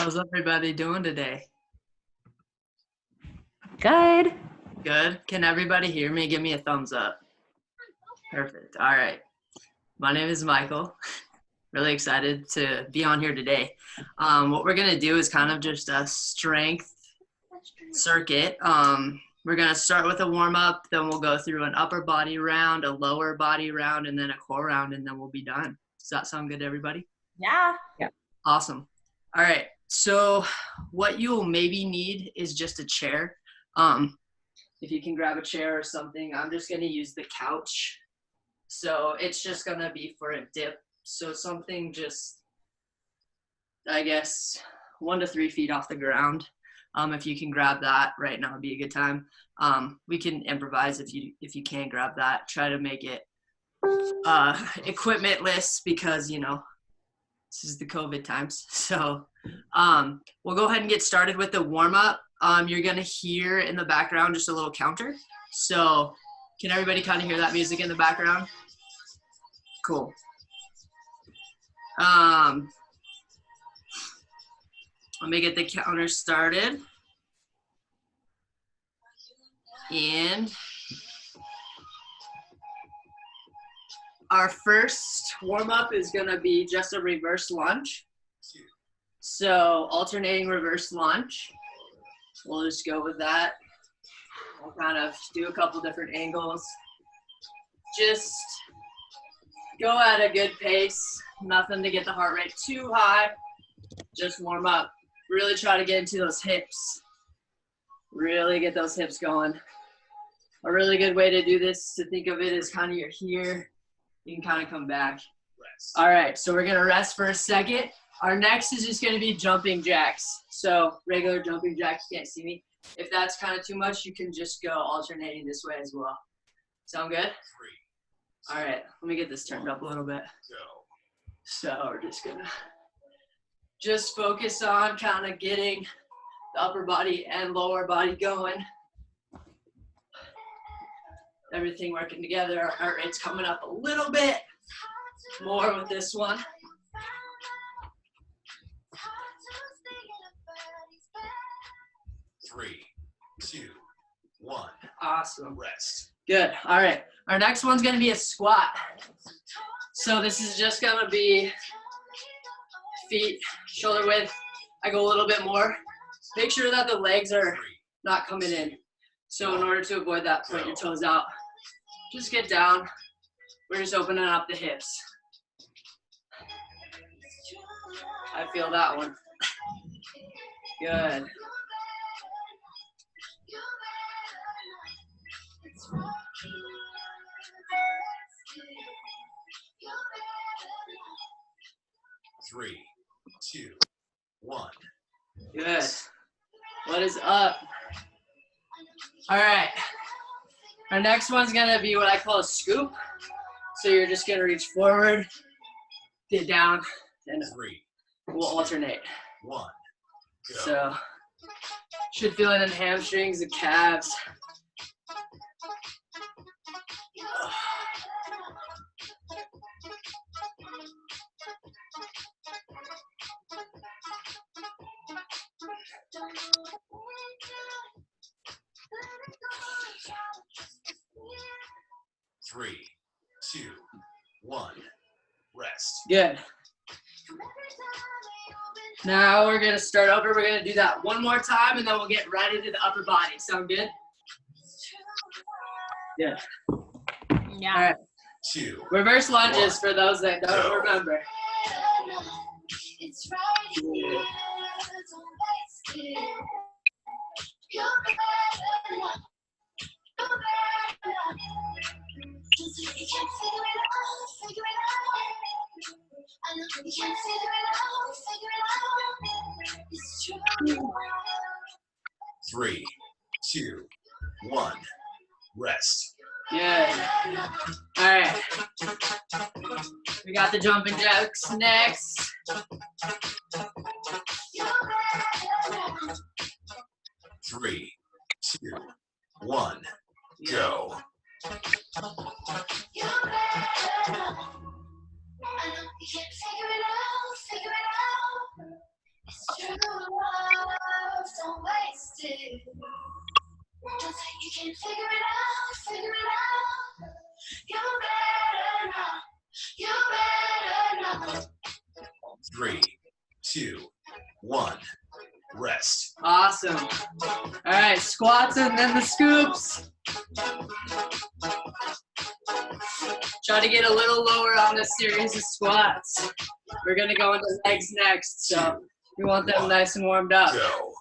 How's everybody doing today? Good. Good. Can everybody hear me? Give me a thumbs up. Perfect. All right. My name is Michael. Really excited to be on here today. What we're going to do is kind of just a strength circuit. We're going to start with a warm-up, then we'll go through an upper body round, a lower body round, and then a core round, and then we'll be done. Does that sound good to everybody? Yeah. Awesome. All right. So what you'll maybe need is just a chair. If you can grab a chair or something, I'm just going to use the couch. So it's just going to be for a dip. So something just, I guess, 1 to 3 feet off the ground. If you can grab that right now, would be a good time. We can improvise if you can't grab that. Try to make it equipmentless because, you know, this is the COVID times. So we'll go ahead and get started with the warm-up. You're going to hear in the background just a little counter. So can everybody kind of hear that music in the background? Cool. Let me get the counter started. And our first warm-up is going to be just a reverse lunge. So alternating reverse lunge. We'll just go with that. We'll kind of do a couple different angles. Just go at a good pace. Nothing to get the heart rate too high. Just warm up. Really try to get into those hips. Really get those hips going. A really good way to do this, to think of it, is kind of you're here. You can kind of come back. Rest. All right, so we're going to rest for a second. Our next is just going to be jumping jacks. So regular jumping jacks, you can't see me. If that's kind of too much, you can just go alternating this way as well. Sound good? 3. All right, let me get this turned up a little bit. Go. So we're just going to just focus on kind of getting the upper body and lower body going. Everything working together. Our heart rate's coming up a little bit more with this one. 3, 2, 1. Awesome. Rest. Good. All right. Our next one's going to be a squat. So this is just going to be feet shoulder width. I go a little bit more. Make sure that the legs are not coming in. So in order to avoid that, point your toes out. Just get down. We're just opening up the hips. I feel that one. Good. Three, 2, 1. Good. What is up? All right. Our next one's going to be what I call a scoop. So you're just going to reach forward, get down, and 3. We'll alternate. 1. Go. So should feel it in the hamstrings, the calves. Three, 2, 1. Rest. Good. Now we're going to start over. We're going to do that one more time, and then we'll get right into the upper body. Sound good? Yeah. Yeah. All right. 2. Reverse lunges for those that don't remember. It's right here. Don't waste it. You're better now. You're better now. You can't figure it out, figure it out. I know you can't figure it out, figure it out. It's true. 3, 2, 1. Rest. Good. All right. We got the jumping jacks next. 3, 2, 1. Go. I know you can't figure it out, figure it out. It's true. 3, 2, 1. Rest. Awesome. All right, squats and then the scoops. Try to get a little lower on this series of squats. We're gonna go into legs next, so we want them nice and warmed up. Go.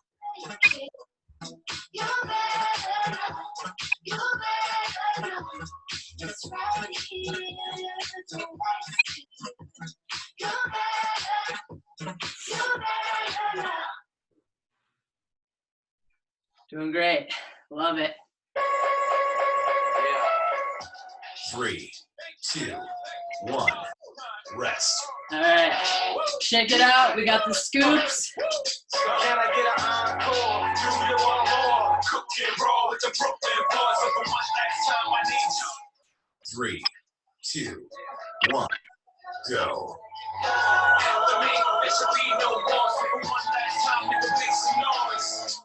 Doing great. Love it. 3, 2, 1. Rest. All right. Shake it out. We got the scoops. Can I get an encore? Do you want more? Cook and roll with the Brooklyn boys. So for one last time, I need you. 3, 2, 1. Go. After me, there should be no more. So for one last time, nigga, make some noise.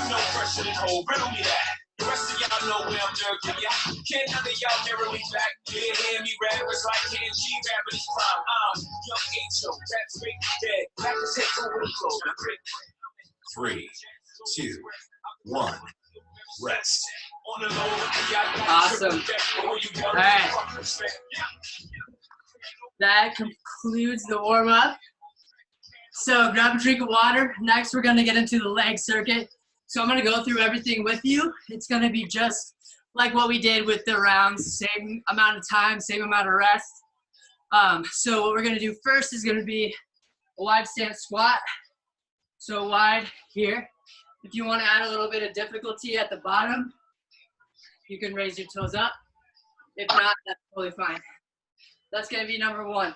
No pressure to hold, riddle me that. The rest of y'all know where I'm jerking, yeah. Can't none of y'all mirror me back. Yeah, hear me rap, it's like Ken G rapping his prime. I'm young H.O., that's fake dead. Back to take over the flow. 3, 2, 1. Rest. Awesome. All right. That concludes the warm-up. So grab a drink of water. Next, we're going to get into the leg circuit. So I'm going to go through everything with you. It's going to be just like what we did with the rounds, same amount of time, same amount of rest. So what we're going to do first is going to be a wide stance squat. So wide here. If you want to add a little bit of difficulty at the bottom, you can raise your toes up. If not, that's totally fine. That's going to be number 1.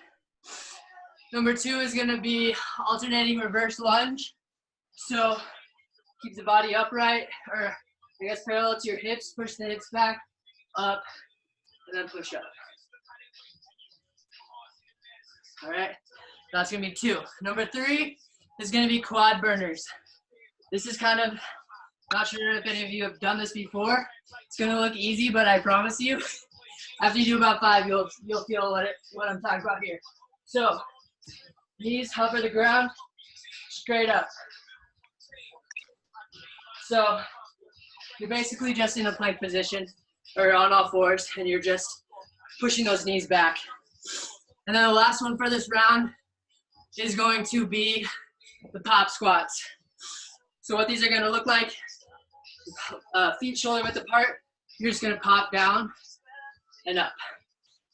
Number 2 is going to be alternating reverse lunge. So keep the body upright, or I guess parallel to your hips. Push the hips back, up, and then push up. All right, that's going to be 2. Number 3 is going to be quad burners. This is kind of, not sure if any of you have done this before. It's going to look easy, but I promise you, after you do about 5, you'll feel what I'm talking about here. So knees hover the ground, straight up. So you're basically just in a plank position or on all fours, and you're just pushing those knees back. And then the last one for this round is going to be the pop squats. So what these are going to look like, feet shoulder width apart, you're just going to pop down and up,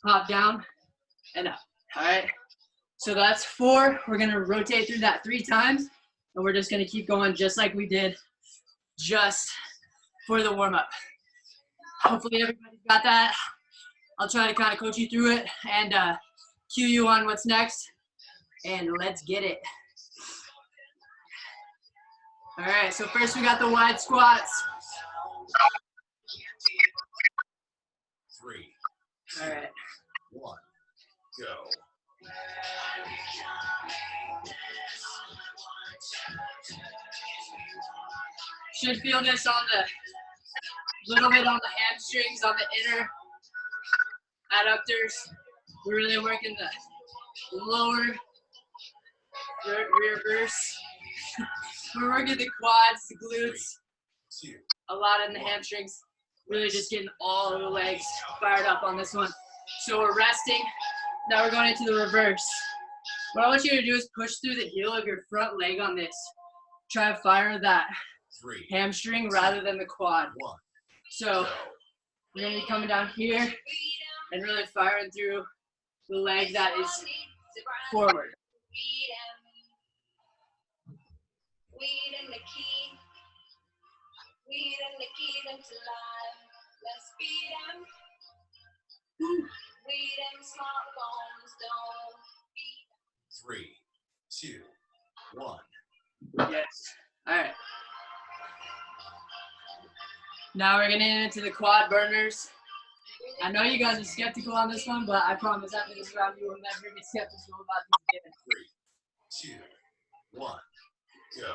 pop down and up, all right? So that's 4. We're going to rotate through that 3 times, and we're just going to keep going just like we did just for the warm-up. Hopefully everybody's got that. I'll try to kind of coach you through it and cue you on what's next, and let's get it. All right, so first we got the wide squats. 3, All right. 1, go. Should feel this on the, little bit on the hamstrings, on the inner adductors. We're really working the lower reverse. We're working the quads, the glutes, a lot in the hamstrings. Really just getting all of the legs fired up on this one. So we're resting. Now we're going into the reverse. What I want you to do is push through the heel of your front leg on this. Try to fire that hamstring rather than the quad. So we're going to be coming down here and really firing through the leg that is forward. Weed and the key them to life. Let's feed them. Weed and smartphones don't feed them. 3, 2, 1. Yes. All right. Now we're getting into the quad burners. I know you guys are skeptical on this one, but I promise after this round you will never be skeptical about these again. 3, 2, 1, go.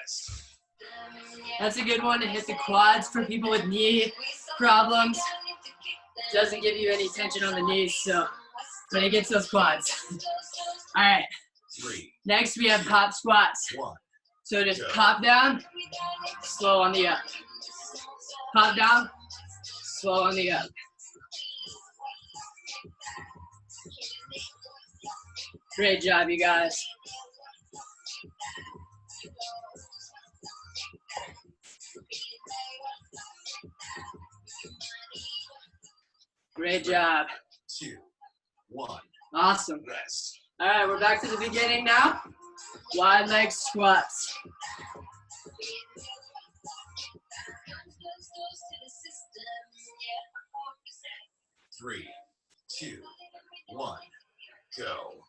rest. That's a good one to hit the quads for people with knee problems. Doesn't give you any tension on the knees, so but it gets those quads. All right. 3, Next we have pop squats. 1. So just pop down, slow on the up. Pop down, slow on the up. Great job, you guys. Great job. 2, 1. Awesome. Rest. All right, we're back to the beginning now. Wide leg squats. 3, 2, 1. Go.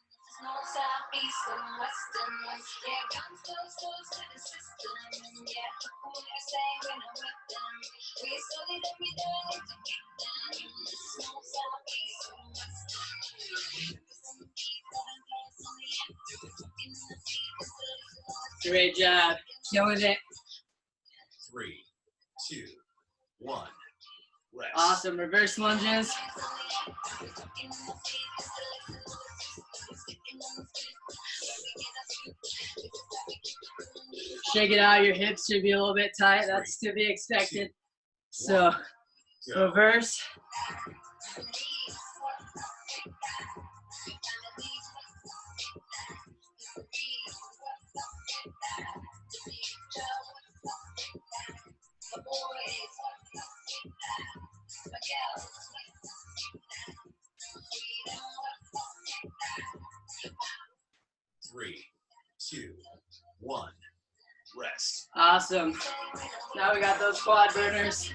Great job. Killing it. 3, 2, 1. Rest. Awesome. Reverse lunges. Shake it out. Your hips should be a little bit tight. That's to be expected. So, Go. reverse. Three, 2, 1. Rest. Awesome. Now we got those quad burners.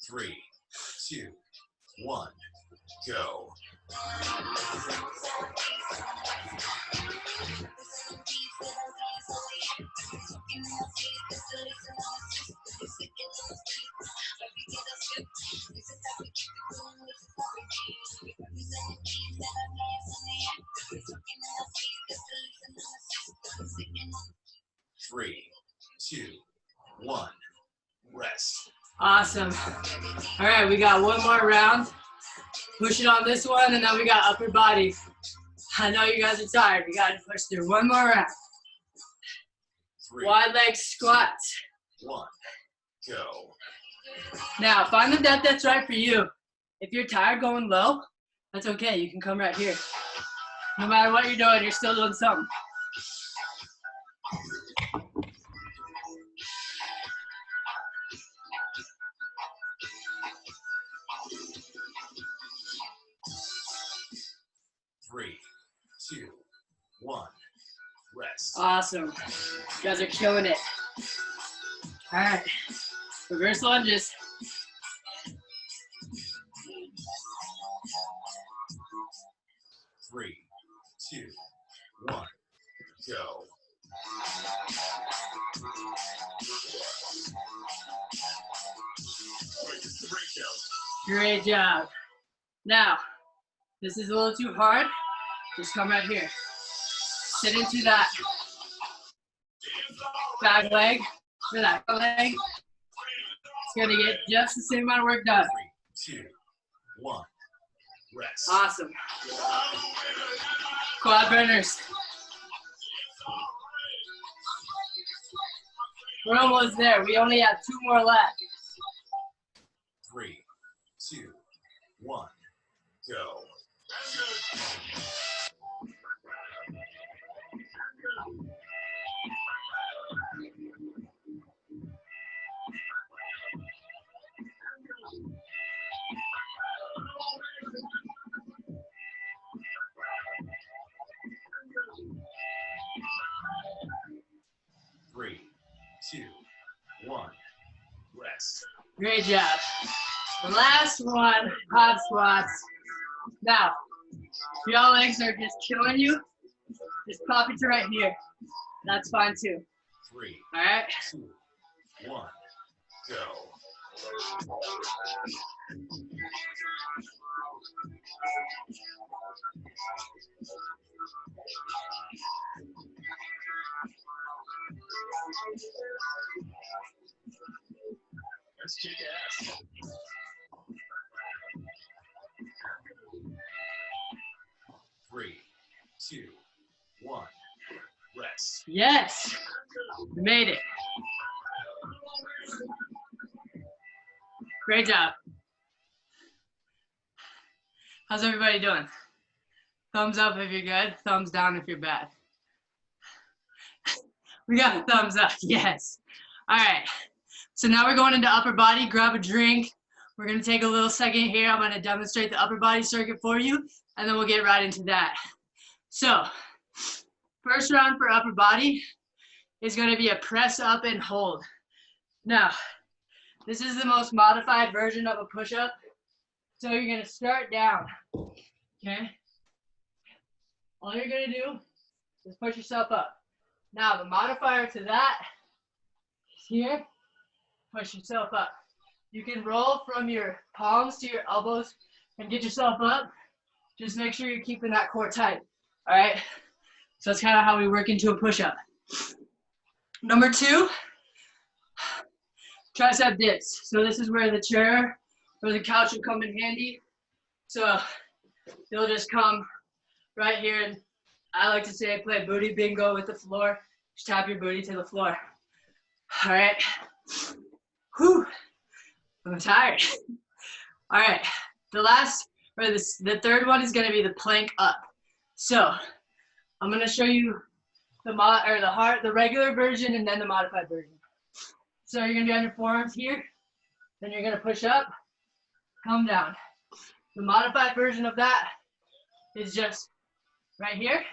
Three, 2, 1. Go. Three, 2, 1. Rest. Awesome. All right, we got one more round. Push it on this one, and then we got upper body. I know you guys are tired. We got to push through one more round. 3, Wide leg squats. 1. Go. Now, find the depth that's right for you. If you're tired going low, that's okay. You can come right here. No matter what you're doing, you're still doing something. Three, 2, 1. Rest. Awesome. You guys are killing it. All right. Reverse lunges. Three, 2, 1. Go. Great job. Now, this is a little too hard. Just come right here. Sit into that back leg, or that leg. It's gonna get just the same amount of work done. 3, 2, 1. Rest. Awesome. Quad burners. We're almost there. We only have 2 more left. 3, 2, 1. Go. Three, 2, 1. Rest. Great job. The last one, hot squats. Now, if your legs are just killing you, just pop it to right here. That's fine too. 3, All right? 2, 1. Go. 2, 1. Rest. Yes. You made it. Great job. How's everybody doing? Thumbs up if you're good, thumbs down if you're bad. We got a thumbs up, yes. All right, so now we're going into upper body. Grab a drink. We're gonna take a little second here. I'm gonna demonstrate the upper body circuit for you, and then we'll get right into that. So, first round for upper body is gonna be a press up and hold. Now, this is the most modified version of a push-up. So you're gonna start down, okay? All you're gonna do is push yourself up. Now the modifier to that is here, push yourself up. You can roll from your palms to your elbows and get yourself up. Just make sure you're keeping that core tight, all right? So that's kind of how we work into a push-up. Number 2, tricep dips. So this is where the chair or the couch will come in handy. So you'll just come right here, and I like to say play booty bingo with the floor. Just tap your booty to the floor. All right. Whew. I'm tired. All right. The third one is going to be the plank up. So I'm going to show you the regular version and then the modified version. So you're going to be on your forearms here. Then you're going to push up, come down. The modified version of that is just right here.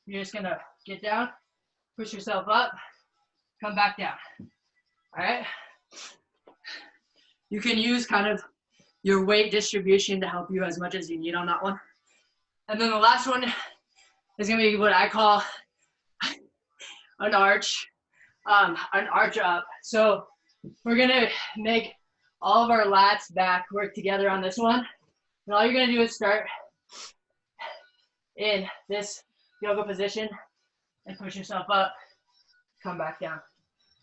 You're just gonna get down, push yourself up, come back down. All right? You can use kind of your weight distribution to help you as much as you need on that one. And then the last one is gonna be what I call an arch up. So we're gonna make all of our lats back work together on this one. And all you're gonna do is start in this yoga position and push yourself up, come back down.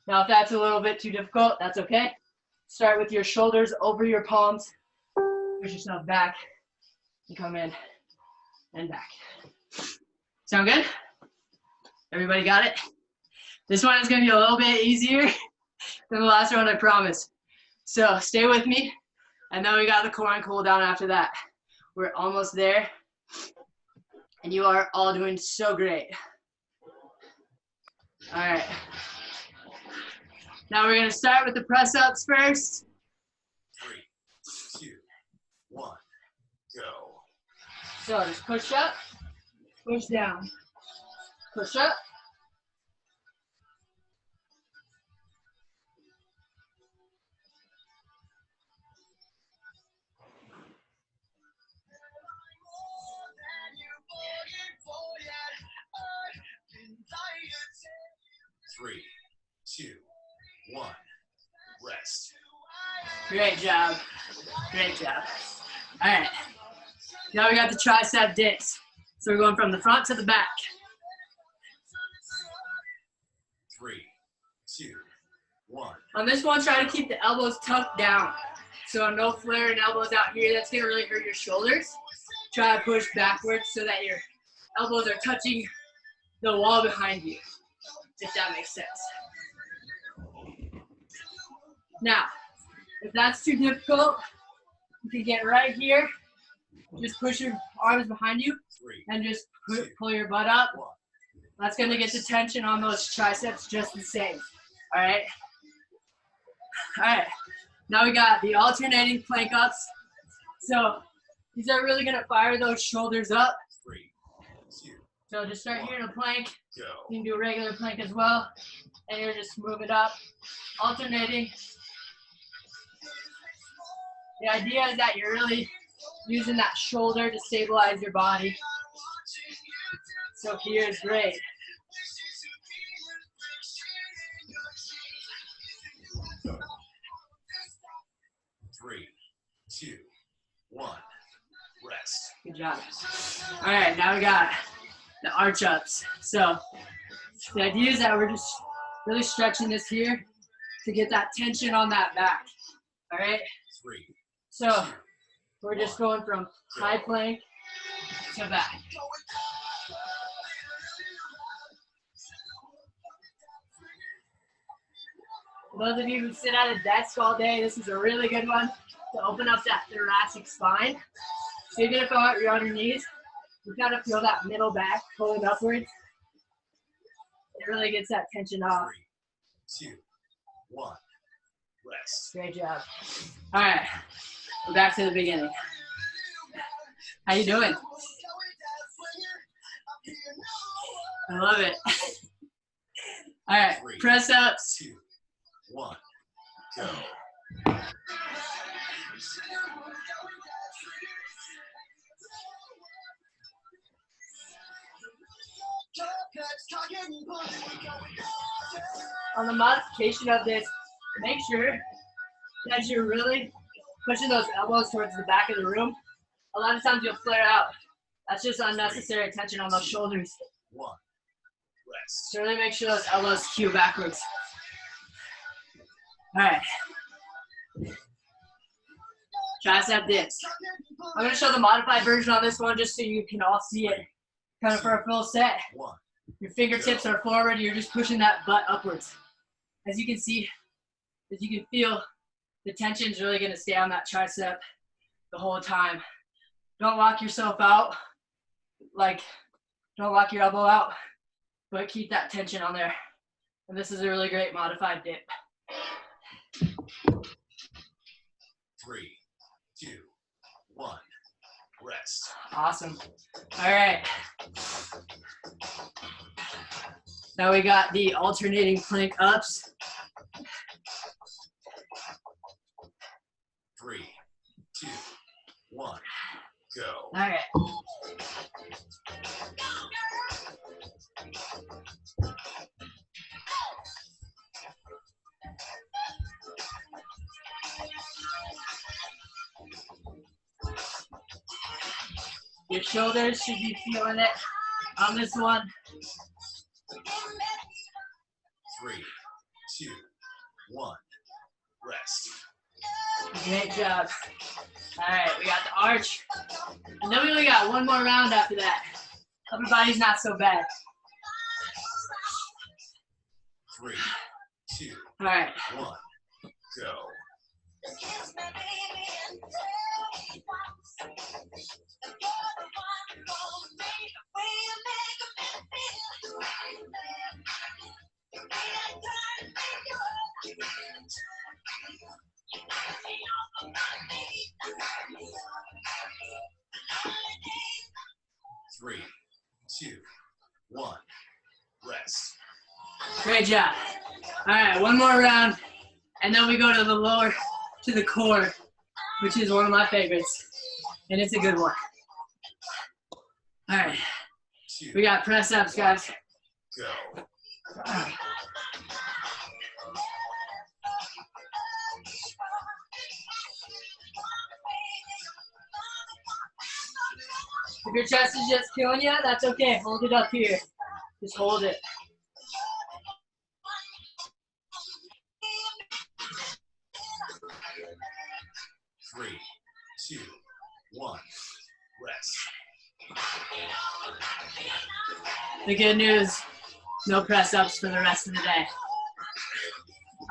Now, if that's a little bit too difficult, that's okay. Start with your shoulders over your palms, push yourself back, and come in and back. Sound good? Everybody got it? This one is gonna be a little bit easier than the last one, I promise. So stay with me, and then we got the core and cool down after that. We're almost there, and you are all doing so great. All right. Now we're gonna start with the press ups first. 3, 2, 1, go. So just push up, push down, push up. Three, 2, 1, rest. Great job. Great job. All right. Now we got the tricep dips. So we're going from the front to the back. 3, 2, 1. On this one, try to keep the elbows tucked down. So no flaring elbows out here. That's gonna really hurt your shoulders. Try to push backwards so that your elbows are touching the wall behind you, if that makes sense. Now, if that's too difficult, you can get right here. Just push your arms behind you and just pull your butt up. That's gonna get the tension on those triceps just the same, all right? All right, now we got the alternating plank ups. So these are really gonna fire those shoulders up. 3, 2, So just start here in a plank. go. You can do a regular plank as well. And you're just move it up, alternating. The idea is that you're really using that shoulder to stabilize your body. So here's great. 3, 2, 1, rest. Good job. All right, now we got the arch ups. So the idea is that we're just really stretching this here to get that tension on that back. All right? 3. So we're just going from high plank to back. For those of you who sit at a desk all day, this is a really good one to open up that thoracic spine. So even if you're on your knees, you kind of feel that middle back pulling upwards. It really gets that tension off. 3, 2, 1, rest. Great job. All right, we're back to the beginning. How you doing? I love it. All right, press ups. 2, 1, go. On the modification of this, make sure that you're really pushing those elbows towards the back of the room. A lot of times you'll flare out. That's just unnecessary tension on those shoulders. 1, rest. So really make sure those elbows cue backwards. All right. Tricep dips. I'm gonna show the modified version on this one just so you can all see it kind of for a full set. 1. Your fingertips are forward, you're just pushing that butt upwards. As you can see, as you can feel, the tension is really gonna stay on that tricep the whole time. Don't lock yourself out, don't lock your elbow out, but keep that tension on there. And this is a really great modified dip. 3, 2, 1, rest. Awesome. All right. Now we got the alternating plank ups. 3, 2, 1, go. All right. Your shoulders should be feeling it on this one. 3, 2, 1, rest. Great job. All right, we got the arch. And then we only got one more round after that. Upper body's not so bad. 3, 2, All right. 1, go. Three, 2, 1, rest. Great job. All right, one more round, and then we go to the lower, to the core, which is one of my favorites, and it's a good one. All right, 2, we got press ups, guys. go. If your chest is just killing you, that's okay. Hold it up here. Just hold it. Three, 2, 1, rest. The good news, no press ups for the rest of the day.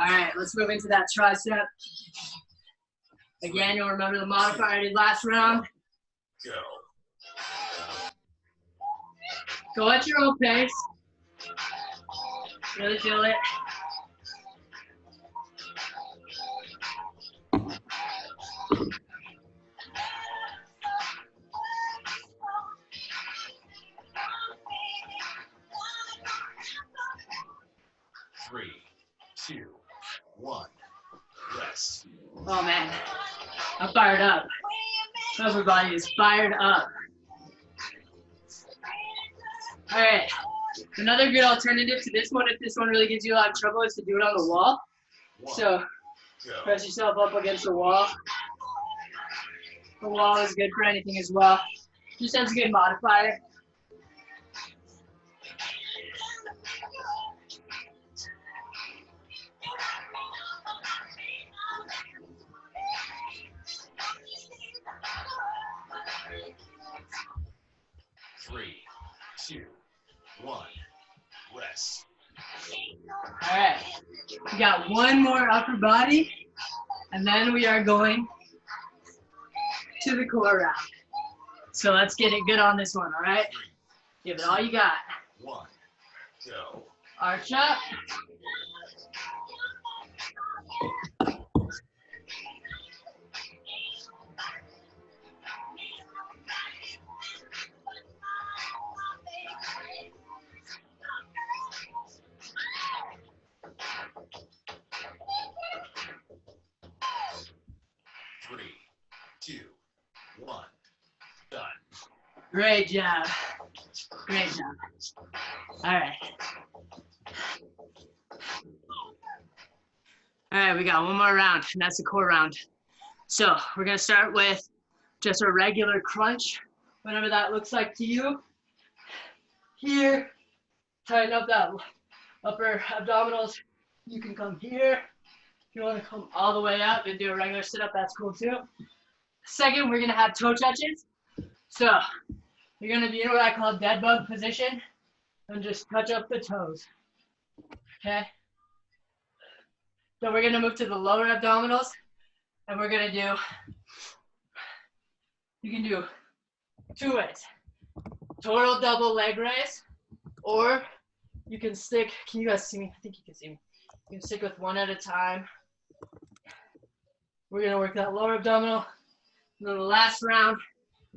All right, let's move into that tricep. Again, you'll remember the modifier I did last round. Go. Go at your own pace. Really feel it. Three, 2, 1, rest. Oh man, I'm fired up. Everybody is fired up. All right, another good alternative to this one, if this one really gives you a lot of trouble, is to do it on the wall. 1, So go. press yourself up against the wall. The wall is good for anything as well. Just has a good modifier. Three, 2, 1, rest. All right, we got one more upper body, and then we are going to the core round. So let's get it good on this one, all right? Give it all you got. 1, go. Arch up. Three, two, one, done. Great job. Great job. All right. All right, we got one more round, and that's the core round. So we're gonna start with just a regular crunch, whatever that looks like to you. Here, tighten up that upper abdominals. You can come here. If you want to come all the way up and do a regular sit-up, that's cool too. Second, we're gonna have toe touches. So you're gonna be in what I call dead bug position and just touch up the toes. Okay? So we're gonna move to the lower abdominals, and we're gonna do, you can do 2 ways. Total double leg raise, or you can stick, can you guys see me? I think you can see me. You can stick with one at a time. We're gonna work that lower abdominal. And then the last round,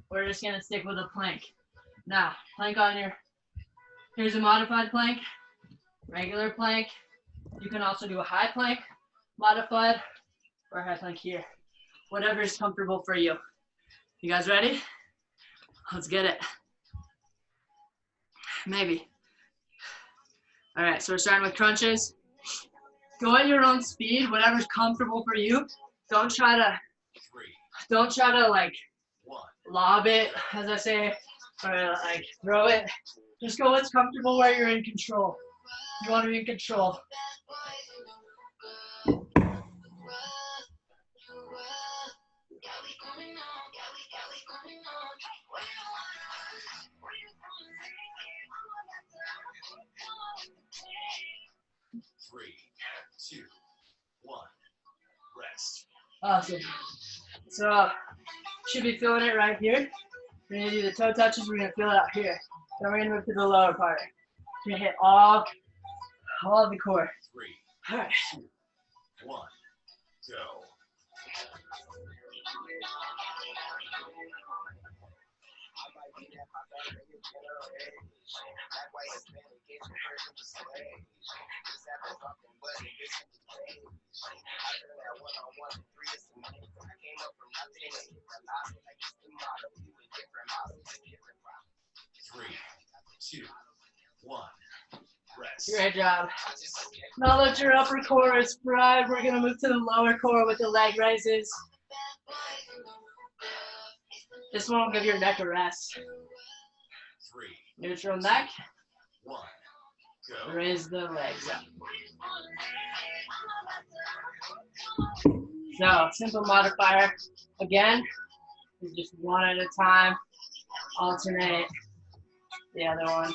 we're just gonna stick with a plank. Now, plank on your, here's a modified plank, regular plank. You can also do a high plank, modified, or high plank here. Whatever is comfortable for you. You guys ready? Let's get it. Maybe. All right, so we're starting with crunches. Go at your own speed, whatever's comfortable for you. Don't try to like lob it, as I say, or like throw it. Just go what's comfortable where you're in control. You want to be in control. Three, two, one, rest. Awesome. So, should be feeling it right here. We're going to do the toe touches. We're going to feel it out here. Then we're going to move to the lower part. We're going to hit all of the core. 3, All right. 2, 1, go. Three, two, one, rest. Great job. Now that your upper core is fried, we're going to move to the lower core with the leg raises. This one will give your neck a rest. 3, Neutral neck. 1, go. Raise the legs up. So, simple modifier. Again, just one at a time. Alternate the other one.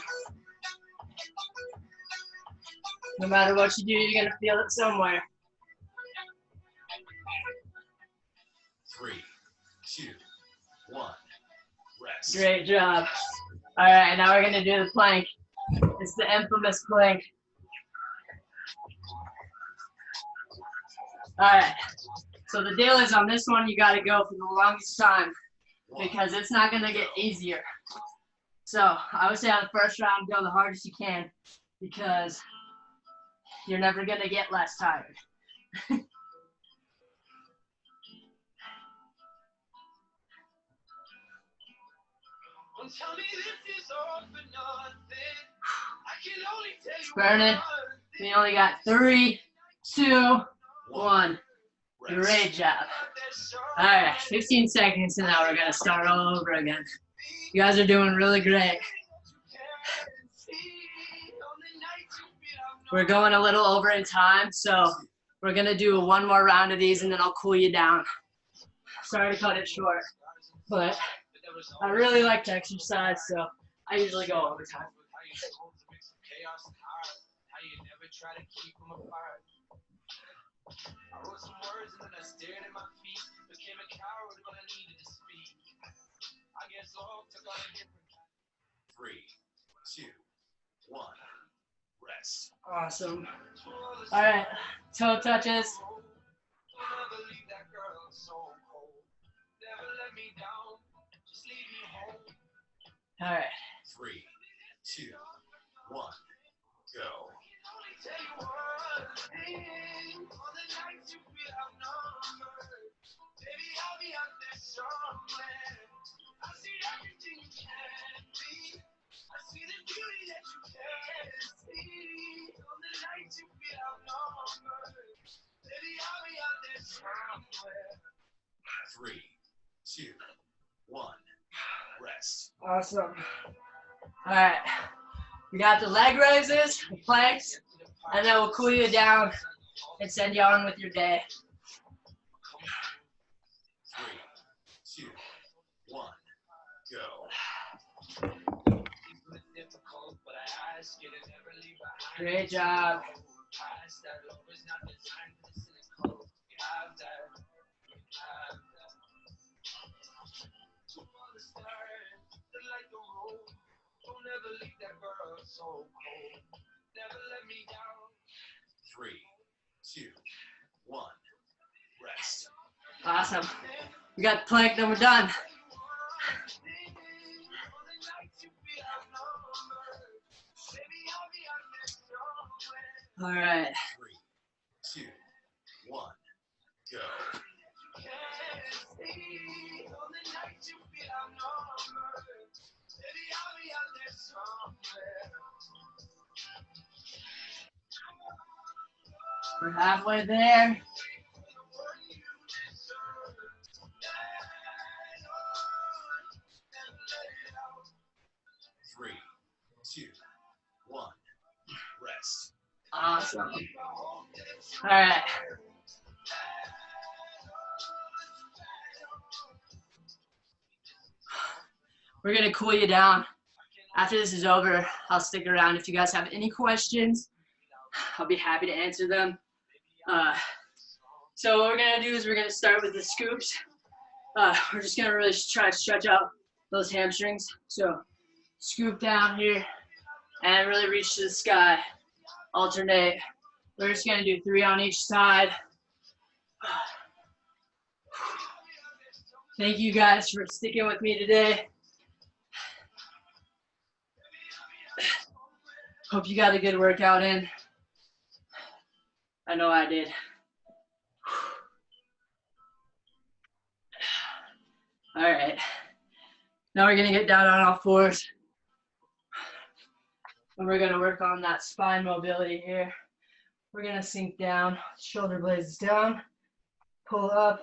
No matter what you do, you're going to feel it somewhere. 3, 2, 1, rest. Great job. All right, now we're going to do the plank. It's the infamous plank. All right. So the deal is on this one, you got to go for the longest time because it's not going to get easier. So I would say on the first round, go the hardest you can because you're never going to get less tired. It's burning. We only got 3, 2, 1. Great job. All right, 15 seconds and now we're going to start all over again. You guys are doing really great. We're going a little over in time, so we're going to do one more round of these and then I'll cool you down. Sorry to cut it short, but I really like to exercise, so I usually go all the time. try to keep them apart. I wrote some words and then I stared at my feet. Became a coward when I needed to speak. I guess all took on a different kind. 3, 2, 1. Rest. Awesome. All right, toe touches. Never leave that girl so cold. Never let me down. Just leave me home. All right. 3, 2, 1. Go. Tell you what, all the nights you feel outnumbered. Baby, I'll be out there somewhere. I see everything you can be. I see the beauty that you can't see. On the nights you feel outnumbered. Baby, I'll be out there somewhere. 3, 2, 1. Rest. Awesome. All right. We got the leg raises, the planks, and then we'll cool you down and send you on with your day. 3, 2, 1. Go. Great job. Don't ever leave that girl so cold. Never let me down. 3, 2, 1. Rest. Awesome. We got the plank, then we're done. All right. 3, 2, 1. Go. We're halfway there. 3, 2, 1. Rest. Awesome. All right. We're going to cool you down. After this is over, I'll stick around. If you guys have any questions, I'll be happy to answer them. So what we're going to do is we're going to start with the scoops. We're just going to really try to stretch out those hamstrings. So scoop down here and really reach to the sky. Alternate. We're just going to do 3 on each side. Thank you guys for sticking with me today. Hope you got a good workout in. I know I did. All right. Now we're going to get down on all fours. And we're going to work on that spine mobility here. We're going to sink down, shoulder blades down, pull up,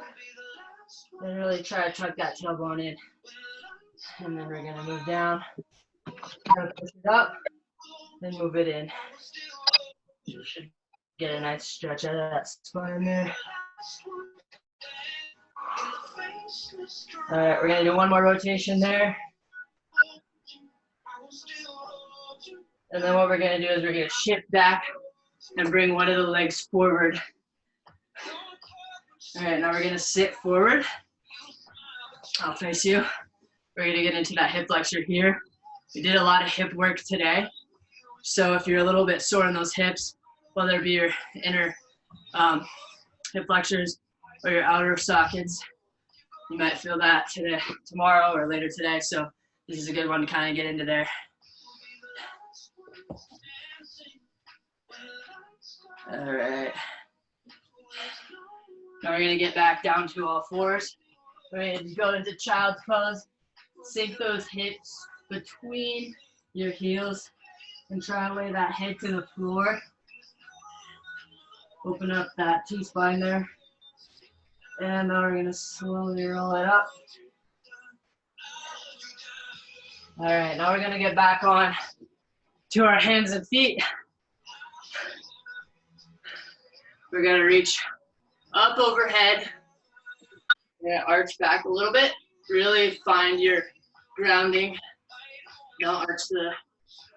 and really try to tuck that tailbone in. And then we're going to move down, push it up, then move it in. You should get a nice stretch out of that spine there. All right, we're going to do one more rotation there. And then what we're going to do is we're going to shift back and bring one of the legs forward. All right, now we're going to sit forward. I'll face you. We're going to get into that hip flexor here. We did a lot of hip work today. So if you're a little bit sore in those hips, whether it be your inner hip flexors or your outer sockets, you might feel that today, tomorrow, or later today. So this is a good one to kind of get into there. All right. Now we're going to get back down to all fours. We're going to go into child's pose. Sink those hips between your heels and try to lay that head to the floor. Open up that T-spine there. And now we're going to slowly roll it up. All right, now we're going to get back on to our hands and feet. We're going to reach up overhead. We're going to arch back a little bit. Really find your grounding. Don't arch the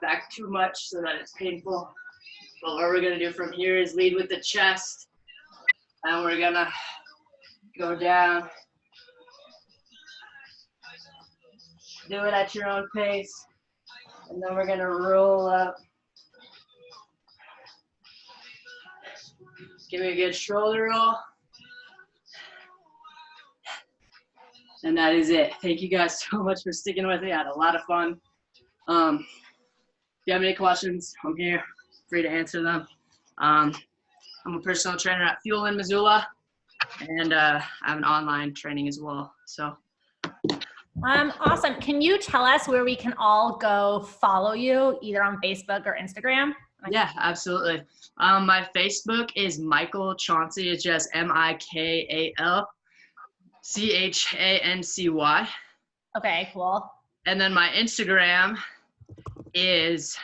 back too much so that it's painful. But what we're gonna do from here is lead with the chest, and we're gonna go down. Do it at your own pace, and then we're gonna roll up. Give me a good shoulder roll. And that is it. Thank you guys so much for sticking with me. I had a lot of fun. If you have any questions, I'm here, free to answer them. I'm a personal trainer at Fuel in Missoula, and I have an online training as well. So. Awesome. Can you tell us where we can all go follow you, either on Facebook or Instagram? Yeah, absolutely. My Facebook is Mikal Chancy. It's just MIKAL CHANCY. Okay, cool. And then my Instagram is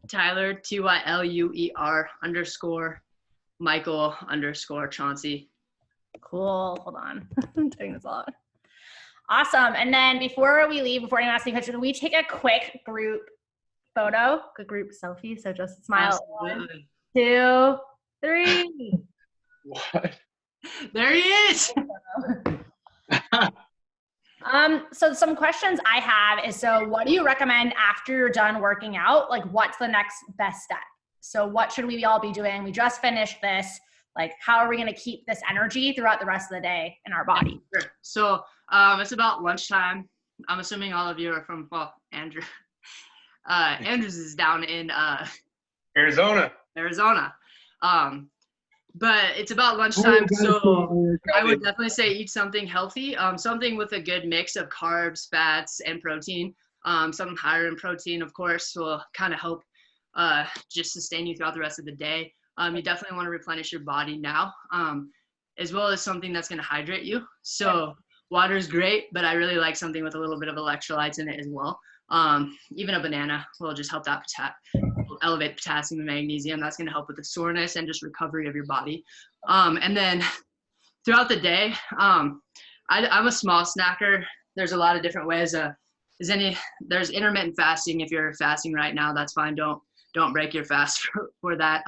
Tyler TYLUER_Mikal_Chauncey. Cool. Hold on. I'm doing this all. Awesome. And then before we leave, before anyone asks any questions, can we take a quick group photo, a group selfie? So just smile. Absolutely. 1, 2, 3. What? There he is. So some questions I have is, so what do you recommend after you're done working out? Like, what's the next best step? So what should we all be doing? We just finished this. Like, how are we going to keep this energy throughout the rest of the day in our body? Sure. So it's about lunchtime. I'm assuming all of you are from, well, Andrew. Andrews is down in Arizona. But it's about lunchtime, so I would definitely say eat something healthy, something with a good mix of carbs, fats, and protein. Something higher in protein, of course, will kind of help just sustain you throughout the rest of the day. You definitely want to replenish your body now, as well as something that's going to hydrate you. So water is great, but I really like something with a little bit of electrolytes in it as well. Even a banana will just help that elevate potassium and magnesium. That's going to help with the soreness and just recovery of your body. And then throughout the day, I'm a small snacker. There's a lot of different ways. There's intermittent fasting. If you're fasting right now, that's fine. Don't break your fast for that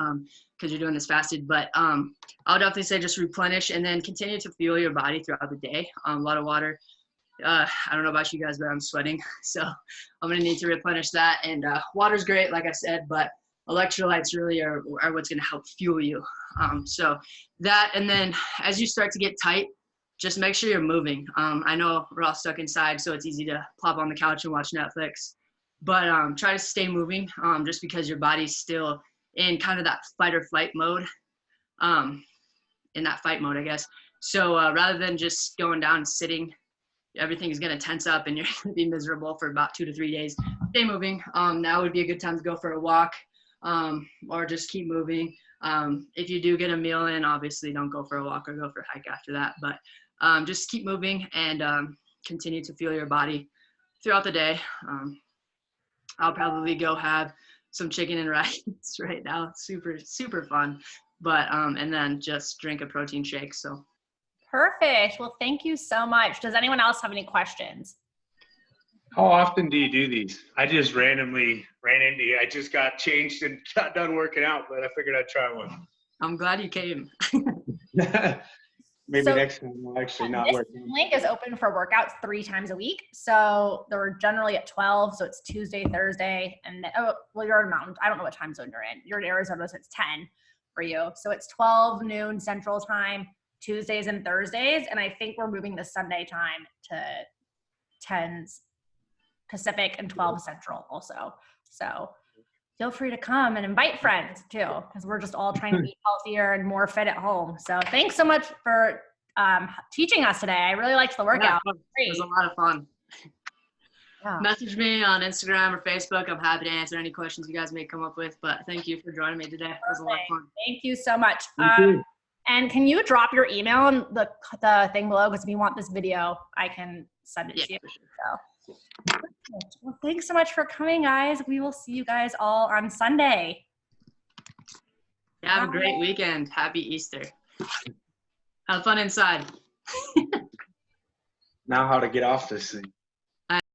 because you're doing this fasted. But I'll definitely say just replenish and then continue to fuel your body throughout the day. A lot of water. I don't know about you guys, but I'm sweating, so I'm gonna need to replenish that. And water's great, like I said, but electrolytes really are what's gonna help fuel you. So that, and then as you start to get tight, just make sure you're moving. I know we're all stuck inside, so it's easy to plop on the couch and watch Netflix, but try to stay moving, just because your body's still in kind of that fight or flight mode, in that fight mode, I guess. So rather than just going down and sitting, everything is going to tense up and you're going to be miserable for about 2 to 3 days. Stay moving. Now would be a good time to go for a walk, or just keep moving. If you do get a meal in, obviously don't go for a walk or go for a hike after that, but just keep moving and continue to fuel your body throughout the day. I'll probably go have some chicken and rice right now. Super, super fun. But, and then just drink a protein shake. So. Perfect. Well, thank you so much. Does anyone else have any questions? How often do you do these? I just randomly ran into you. I just got changed and got done working out, but I figured I'd try one. I'm glad you came. Maybe next time we'll actually not work. This link is open for workouts 3 times a week. So they're generally at 12. So it's Tuesday, Thursday, and you're in Mountain. I don't know what time zone you're in. You're in Arizona, so it's 10 for you. So it's 12 noon Central Time, Tuesdays and Thursdays. And I think we're moving the Sunday time to 10 Pacific and 12 Central also. So feel free to come and invite friends too, because we're just all trying to be healthier and more fit at home. So thanks so much for teaching us today. I really liked the workout. Yeah, it was a lot of fun. Yeah. Message me on Instagram or Facebook. I'm happy to answer any questions you guys may come up with, but thank you for joining me today. It was a lot of fun. Thank you so much. And can you drop your email in the thing below? Because if you want this video, I can send it to you. For sure. So. Well, thanks so much for coming, guys. We will see you guys all on Sunday. Have a great weekend. Happy Easter. Have fun inside. Now how to get off this thing.